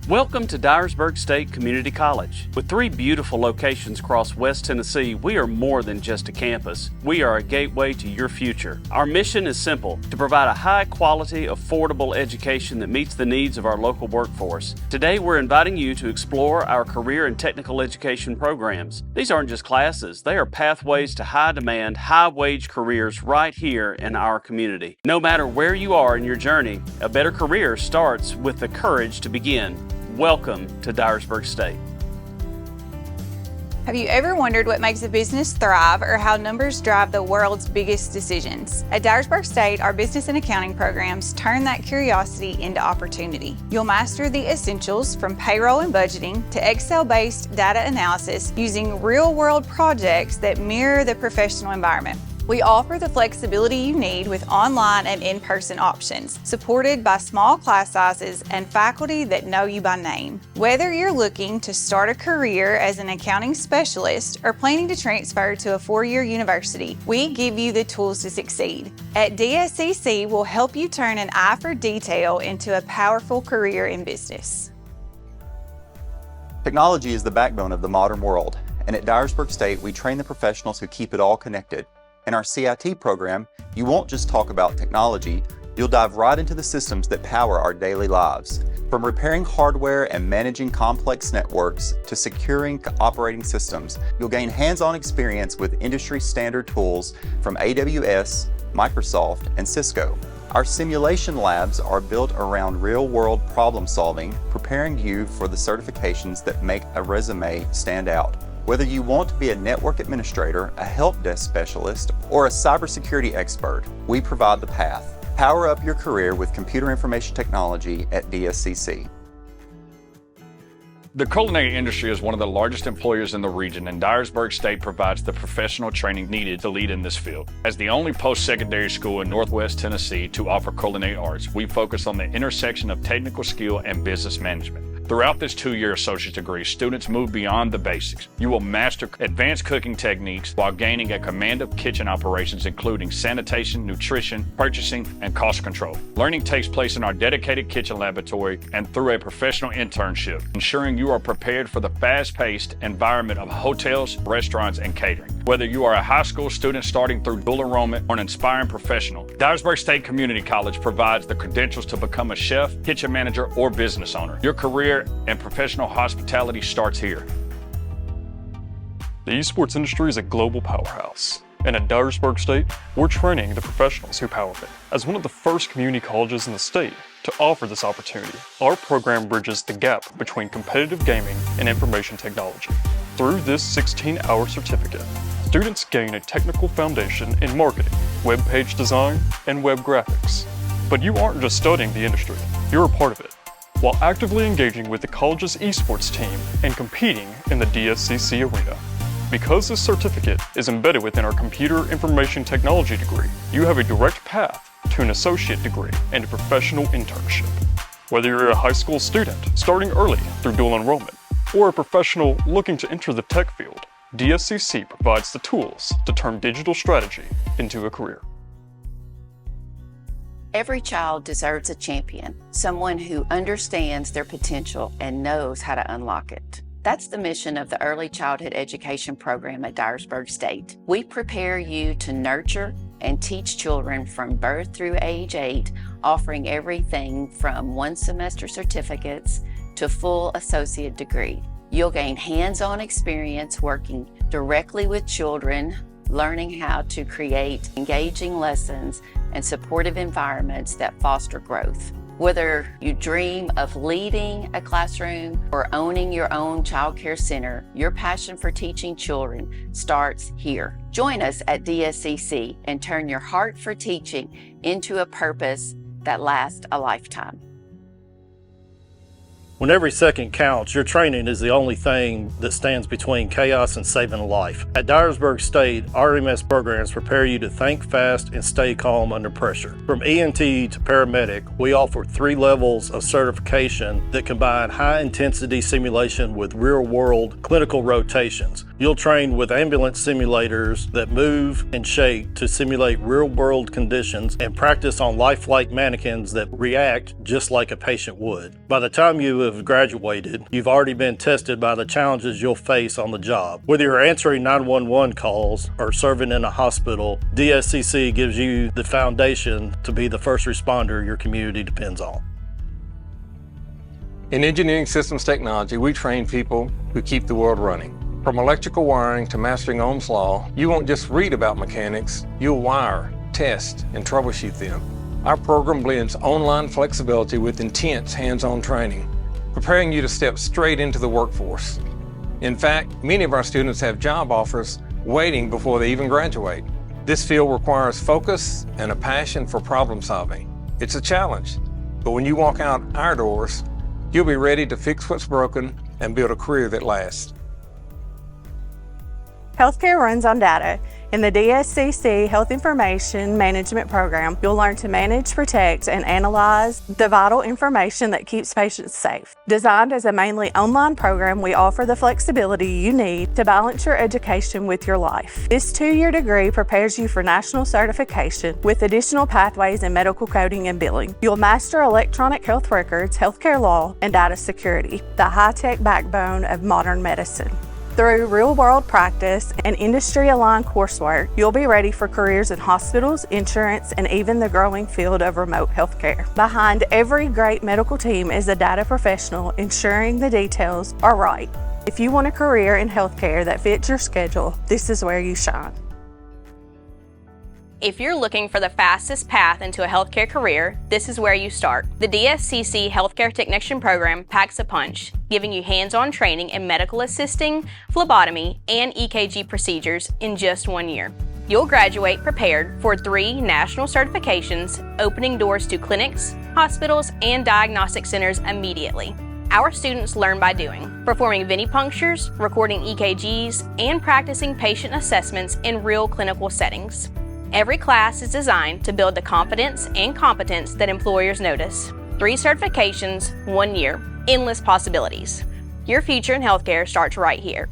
Welcome to Dyersburg State Community College. With 3 beautiful locations across West Tennessee, we are more than just a campus. We are a gateway to your future. Our mission is simple: to provide a high-quality, affordable education that meets the needs of our local workforce. Today, we're inviting you to explore our career and technical education programs. These aren't just classes. They are pathways to high-demand, high-wage careers right here in our community. No matter where you are in your journey, a better career starts with the courage to begin. Welcome to Dyersburg State. Have you ever wondered what makes a business thrive or how numbers drive the world's biggest decisions? At Dyersburg State, our business and accounting programs turn that curiosity into opportunity. You'll master the essentials from payroll and budgeting to Excel-based data analysis using real-world projects that mirror the professional environment. We offer the flexibility you need with online and in-person options, supported by small class sizes and faculty that know you by name. Whether you're looking to start a career as an accounting specialist or planning to transfer to a 4-year university, we give you the tools to succeed. At DSCC, we'll help you turn an eye for detail into a powerful career in business. Technology is the backbone of the modern world, and at Dyersburg State, we train the professionals who keep it all connected. In our CIT program, you won't just talk about technology, you'll dive right into the systems that power our daily lives. From repairing hardware and managing complex networks to securing operating systems, you'll gain hands-on experience with industry-standard tools from AWS, Microsoft, and Cisco. Our simulation labs are built around real-world problem-solving, preparing you for the certifications that make a resume stand out. Whether you want to be a network administrator, a help desk specialist, or a cybersecurity expert, we provide the path. Power up your career with computer information technology at DSCC. The culinary industry is one of the largest employers in the region, and Dyersburg State provides the professional training needed to lead in this field. As the only post-secondary school in Northwest Tennessee to offer culinary arts, we focus on the intersection of technical skill and business management. Throughout this 2-year associate degree, students move beyond the basics. You will master advanced cooking techniques while gaining a command of kitchen operations, including sanitation, nutrition, purchasing, and cost control. Learning takes place in our dedicated kitchen laboratory and through a professional internship, ensuring you are prepared for the fast-paced environment of hotels, restaurants, and catering. Whether you are a high school student starting through dual enrollment or an inspiring professional, Dyersburg State Community College provides the credentials to become a chef, kitchen manager, or business owner. Your career and professional hospitality starts here. The eSports industry is a global powerhouse, and at Dyersburg State, we're training the professionals who power it. As one of the first community colleges in the state to offer this opportunity, our program bridges the gap between competitive gaming and information technology. Through this 16-hour certificate, students gain a technical foundation in marketing, web page design, and web graphics. But you aren't just studying the industry, you're a part of it, while actively engaging with the college's esports team and competing in the DSCC arena. Because this certificate is embedded within our computer information technology degree, you have a direct path to an associate degree and a professional internship. Whether you're a high school student starting early through dual enrollment, or a professional looking to enter the tech field, DSCC provides the tools to turn digital strategy into a career. Every child deserves a champion, someone who understands their potential and knows how to unlock it. That's the mission of the Early Childhood Education program at Dyersburg State. We prepare you to nurture and teach children from birth through age 8, offering everything from 1-semester certificates to full associate degree. You'll gain hands-on experience working directly with children, learning how to create engaging lessons and supportive environments that foster growth. Whether you dream of leading a classroom or owning your own child care center, your passion for teaching children starts here. Join us at DSCC and turn your heart for teaching into a purpose that lasts a lifetime. When every second counts, your training is the only thing that stands between chaos and saving a life. At Dyersburg State, our MS programs prepare you to think fast and stay calm under pressure. From EMT to paramedic, we offer 3 levels of certification that combine high-intensity simulation with real-world clinical rotations. You'll train with ambulance simulators that move and shake to simulate real-world conditions and practice on lifelike mannequins that react just like a patient would. By the time you have graduated, you've already been tested by the challenges you'll face on the job. Whether you're answering 911 calls or serving in a hospital, DSCC gives you the foundation to be the first responder your community depends on. In engineering systems technology, we train people who keep the world running. From electrical wiring to mastering Ohm's law, you won't just read about mechanics, you'll wire, test, and troubleshoot them. Our program blends online flexibility with intense hands-on training, preparing you to step straight into the workforce. In fact, many of our students have job offers waiting before they even graduate. This field requires focus and a passion for problem solving. It's a challenge, but when you walk out our doors, you'll be ready to fix what's broken and build a career that lasts. Healthcare runs on data. In the DSCC Health Information Management Program, you'll learn to manage, protect, and analyze the vital information that keeps patients safe. Designed as a mainly online program, we offer the flexibility you need to balance your education with your life. This 2-year degree prepares you for national certification with additional pathways in medical coding and billing. You'll master electronic health records, healthcare law, and data security, the high-tech backbone of modern medicine. Through real-world practice and industry-aligned coursework, you'll be ready for careers in hospitals, insurance, and even the growing field of remote healthcare. Behind every great medical team is a data professional ensuring the details are right. If you want a career in healthcare that fits your schedule, this is where you shine. If you're looking for the fastest path into a healthcare career, this is where you start. The DSCC Healthcare Technician Program packs a punch, giving you hands-on training in medical assisting, phlebotomy, and EKG procedures in just 1 year. You'll graduate prepared for 3 national certifications, opening doors to clinics, hospitals, and diagnostic centers immediately. Our students learn by doing, performing venipunctures, recording EKGs, and practicing patient assessments in real clinical settings. Every class is designed to build the confidence and competence that employers notice. 3 certifications, 1 year, endless possibilities. Your future in healthcare starts right here.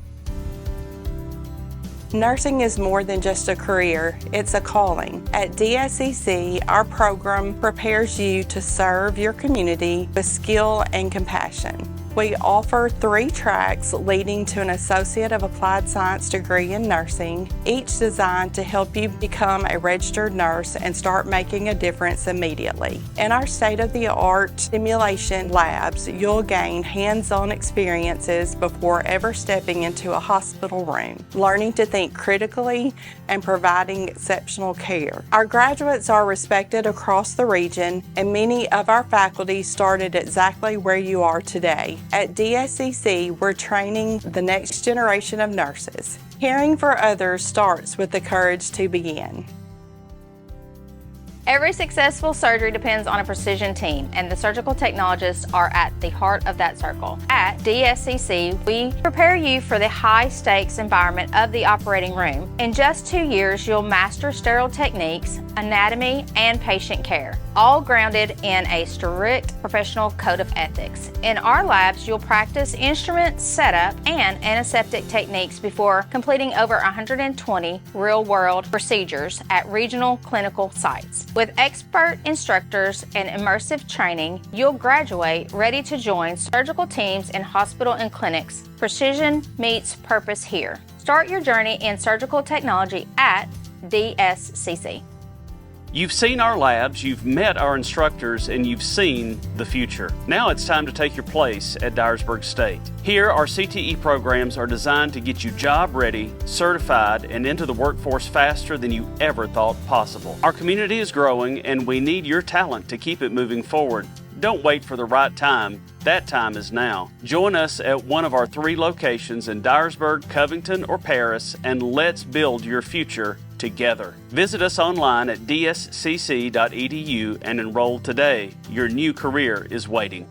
Nursing is more than just a career, it's a calling. At DSCC, our program prepares you to serve your community with skill and compassion. We offer 3 tracks leading to an Associate of Applied Science degree in nursing, each designed to help you become a registered nurse and start making a difference immediately. In our state-of-the-art simulation labs, you'll gain hands-on experiences before ever stepping into a hospital room, learning to think critically and providing exceptional care. Our graduates are respected across the region, and many of our faculty started exactly where you are today. At DSCC, we're training the next generation of nurses. Caring for others starts with the courage to begin. Every successful surgery depends on a precision team, and the surgical technologists are at the heart of that circle. At DSCC, we prepare you for the high-stakes environment of the operating room. In just 2 years, you'll master sterile techniques, anatomy, and patient care, all grounded in a strict professional code of ethics. In our labs, you'll practice instrument setup and antiseptic techniques before completing over 120 real-world procedures at regional clinical sites. With expert instructors and immersive training, you'll graduate ready to join surgical teams in hospital and clinics. Precision meets purpose here. Start your journey in surgical technology at DSCC. You've seen our labs, you've met our instructors, and you've seen the future. Now it's time to take your place at Dyersburg State. Here, our CTE programs are designed to get you job ready, certified, and into the workforce faster than you ever thought possible. Our community is growing, and we need your talent to keep it moving forward. Don't wait for the right time. That time is now. Join us at one of our 3 locations in Dyersburg, Covington, or Paris, and let's build your future together. Visit us online at dscc.edu and enroll today. Your new career is waiting.